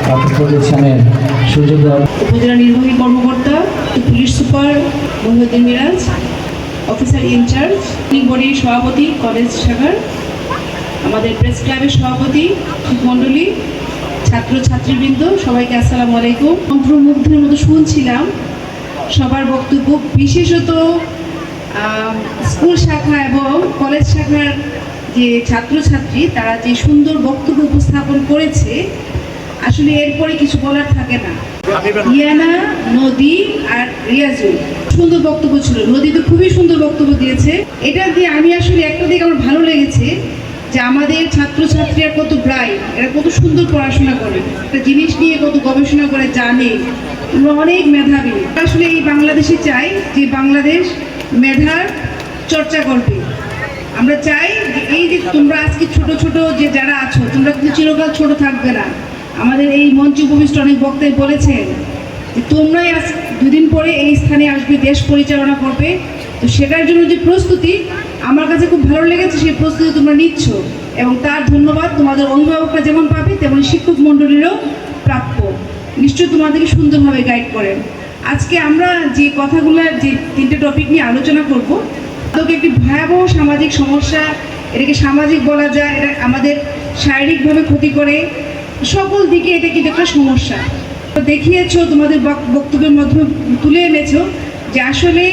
প্রতিষ্ঠানের সুযোগ উপজেলা নির্বাহী কর্মকর্তা, police super Mohiuddin Miraj, officer in charge, বডির সভাপতি কলেজ শাখার, আমাদের প্রেস ক্লাবের সভাপতি মণ্ডলী, ছাত্রছাত্রীবৃন্দ, সবাইকে আসসালামু আলাইকুম। মন্ত্রমুগ্ধের মতো শুনছিলাম সবার বক্তব্য, বিশেষত স্কুল শাখা এবং কলেজ শাখার যে ছাত্রছাত্রী তারা যে সুন্দর বক্তব্য উপস্থাপন করেছে, আসলে এরপরে কিছু বলার থাকে না। ইয়ানা, নদী আর রিয়াজুল সুন্দর বক্তব্য ছিল। নদী তো খুবই সুন্দর বক্তব্য দিয়েছে। এটা দিয়ে আমি আসলে একটা দিকে আমার ভালো লেগেছে যে আমাদের ছাত্রছাত্রীরা কত ব্রাইট, এরা কত সুন্দর পড়াশোনা করে, একটা জিনিস নিয়ে কত গবেষণা করে, জানে, অনেক মেধাবী। আসলে এই বাংলাদেশে চাই যে বাংলাদেশ মেধার চর্চা করবে। আমরা চাই যে এই যে তোমরা আজকে ছোট ছোট যে যারা আছো, তোমরা কিন্তু চিরকাল ছোট থাকবে না। আমাদের এই মঞ্চে উপবিষ্ট অনেক বক্তাই বলেছেন যে তোমরাই আজ দুদিন পরে এই স্থানে আসবে, দেশ পরিচালনা করবে। তো সেটার জন্য যে প্রস্তুতি আমার কাছে খুব ভালো লেগেছে, সেই প্রস্তুতি তোমরা নিচ্ছ এবং তার ধন্যবাদ তোমাদের অভিভাবকরা যেমন পাবে তেমন শিক্ষক মণ্ডলীরও প্রাপ্য। নিশ্চয়ই তোমাদেরকে সুন্দরভাবে গাইড করেন। আজকে আমরা যে কথাগুলো, যে তিনটে টপিক নিয়ে আলোচনা করব, তাদেরকে একটি ভয়াবহ সামাজিক সমস্যা, এটাকে সামাজিক বলা যায়, এটা আমাদের শারীরিকভাবে ক্ষতি করে, সকল দিকে এটা কিন্তু একটা সমস্যা। দেখিয়েছ, তোমাদের বক্তব্যের মাধ্যমে তুলে এনেছ যে আসলে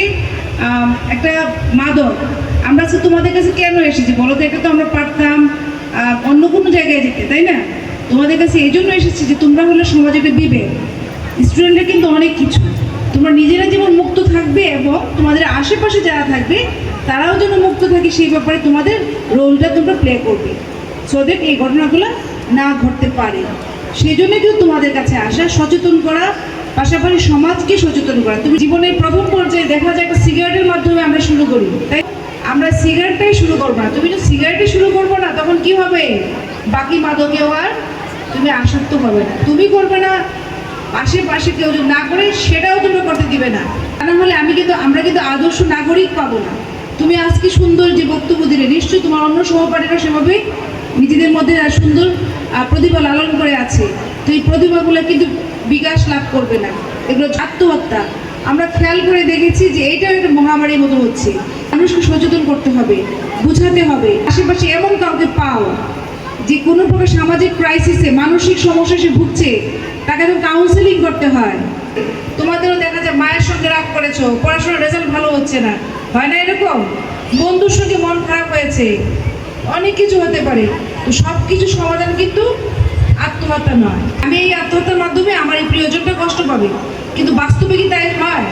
একটা মাদক। আমরা তোমাদের কাছে কেন এসেছি বলো তো? এটা তো আমরা পারতাম অন্য কোনো জায়গায় যেতে, তাই না? তোমাদের কাছে এই জন্য এসেছি যে তোমরা হলো সমাজে একটা বিবেক। স্টুডেন্টরা কিন্তু অনেক কিছু, তোমরা নিজেরা যেমন মুক্ত থাকবে এবং তোমাদের আশেপাশে যারা থাকবে তারাও যেন মুক্ত থাকে, সেই ব্যাপারে তোমাদের রোলটা তোমরা প্লে করবে, সো দ্যাট এই ঘটনাগুলো না ঘটতে পারে। সেই জন্য কিন্তু তোমাদের কাছে আসা, সচেতন করা, পাশাপাশি সমাজকে সচেতন করা। তুমি জীবনের প্রথম পর্যায়ে দেখা যায় একটা সিগারেটের মাধ্যমে আমরা শুরু করি, তাই আমরা সিগারেটটাই শুরু করবো না। তুমি যদি সিগারেটে শুরু করবো না, তখন কি হবে? বাকি মাদকেও আর তুমি আসক্ত হবে না। তুমি করবে না, আশেপাশে কেউ যদি না করে সেটাও তুমি করতে দিবে না। তা না হলে আমরা কিন্তু আদর্শ নাগরিক পাবো না। তুমি আজকে সুন্দর যে বক্তব্য দিলে, নিশ্চয়ই তোমার অন্য সহপাঠীরা সেভাবে নিজেদের মধ্যে সুন্দর প্রতিভা লালন করে আছে। তো এই প্রতিভাগুলো কিন্তু বিকাশ লাভ করবে না, এগুলো আত্মহত্যা। আমরা খেয়াল করে দেখেছি যে এইটাও একটা মহামারীর মতো হচ্ছে। মানুষকে সচেতন করতে হবে, বুঝাতে হবে। আশেপাশে এমন কাউকে পাও যে কোনো প্রকার সামাজিক ক্রাইসিসে, মানসিক সমস্যা সে ভুগছে, তাকে তো কাউন্সেলিং করতে হয়। তোমাদেরও দেখা যায় মায়ের সঙ্গে রাগ করেছো, পড়াশোনার রেজাল্ট ভালো হচ্ছে না, হয় না এরকম? বন্ধুর সঙ্গে মন খারাপ হয়েছে, অনেক কিছু হতে পারে। তো সব কিছু সমাধান কিন্তু আত্মহত্যা নয়। আমি এই আত্মহত্যার মাধ্যমে আমার এই প্রিয়জনটা কষ্ট পাবে, কিন্তু বাস্তবে কি তাই হয়?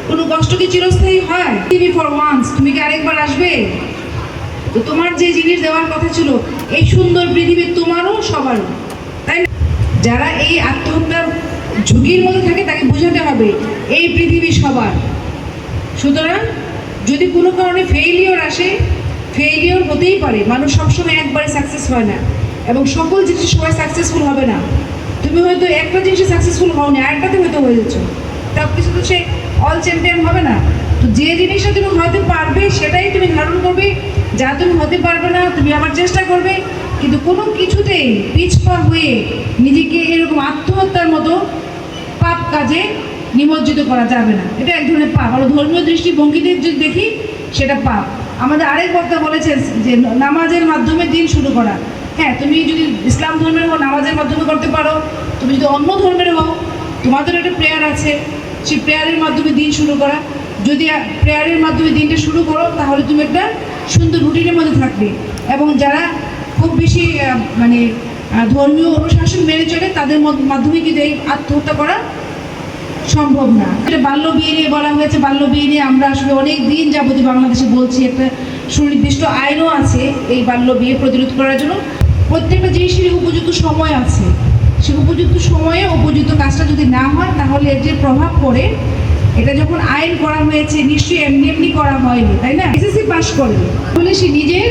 কোনো কষ্ট কি চিরস্থায়ী হয়? ফর ওয়ান্স, তুমি কি আরেকবার আসবে? তো তোমার যে জিনিস দেওয়ার কথা ছিল, এই সুন্দর পৃথিবী তোমারও সবারও, তাই না? যারা এই আত্মহত্যার ঝুঁকির মধ্যে থাকে তাকে বোঝাতে হবে এই পৃথিবী সবার। সুতরাং যদি কোনো কারণে ফেইলিওর আসে, ফেইলিওর হতেই পারে, মানুষ সবসময় একবারে সাকসেস হয় না এবং সকল জিনিস সবাই সাকসেসফুল হবে না। তুমি হয়তো একটা জিনিসে সাকসেসফুল হও না, আরেকটাতে হয়তো হয়ে যাচ্ছ, সব কিছু তো সে অল চ্যাম্পিয়ন হবে না। তো যে জিনিসটা তুমি হতে পারবে সেটাই তুমি ধারণ করবে, যা তুমি হতে পারবে না তুমি আবার চেষ্টা করবে। কিন্তু কোনো কিছুতেই পিছপা হয়ে নিজেকে এরকম আত্মহত্যার মতো পাপ কাজে নিমজ্জিত করা যাবে না। এটা এক ধরনের পাপ। আর ধর্মীয় দৃষ্টিভঙ্গিতে যদি দেখি, সেটা পাপ। আমাদের আরেক বক্তা বলেছেন যে নামাজের মাধ্যমে দিন শুরু করা। হ্যাঁ, তুমি যদি ইসলাম ধর্মের হও, নামাজের মাধ্যমে করতে পারো। তুমি যদি অন্য ধর্মের হও, তোমাদের একটা প্রেয়ার আছে, সেই প্রেয়ারের মাধ্যমে দিন শুরু করা। যদি প্রেয়ারের মাধ্যমে দিনটা শুরু করো, তাহলে তুমি একটা সুন্দর রুটিনের মধ্যে থাকবে। এবং যারা খুব বেশি ধর্মীয় অনুশাসন মেনে চলে, তাদের মাধ্যমে কিন্তু এই আত্মহত্যা করা সম্ভব না। এটা বাল্য বিয়ে নিয়ে বলা হয়েছে। বাল্য বিয়ে নিয়ে আমরা আসলে অনেক দিন যাবতীয় বাংলাদেশে বলছি, একটা সুনির্দিষ্ট আইনও আছে এই বাল্য বিয়ে প্রতিরোধ করার জন্য। প্রত্যেকটা জিনিসেরই উপযুক্ত সময় আছে, সে উপযুক্ত সময়ে উপযুক্ত কাজটা যদি না হয়, তাহলে এর যে প্রভাব পড়ে, এটা যখন আইন করা হয়েছে নিশ্চয়ই এমনি এমনি করা হয়নি, তাই না? এসএসসি পাস করে বলে সে নিজের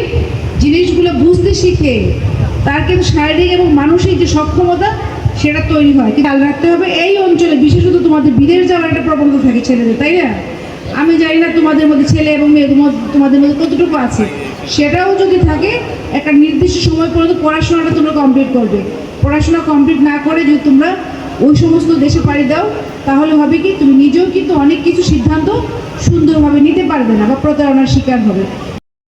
জিনিসগুলো বুঝতে শিখে, তার কিন্তু শারীরিক এবং মানসিক যে সক্ষমতা সেটা তৈরি হয়। খেয়াল রাখতে হবে এই অঞ্চলে বিশেষত তোমাদের বিদেশ যাওয়ার একটা প্রবণতা থাকে ছেলেদের, তাই না? আমি জানি না তোমাদের মধ্যে ছেলে এবং মেয়ে তোমাদের মধ্যে কতটুকু আছে। সেটাও যদি থাকে, একটা নির্দিষ্ট সময় পর্যন্ত পড়াশোনাটা তোমরা কমপ্লিট করবে। পড়াশোনা কমপ্লিট না করে যদি তোমরা ওই সমস্ত দেশে পাড়ি দাও, তাহলে হবে কি তুমি নিজেও কিন্তু অনেক কিছু সিদ্ধান্ত সুন্দরভাবে নিতে পারবে না বা প্রতারণার শিকার হবে।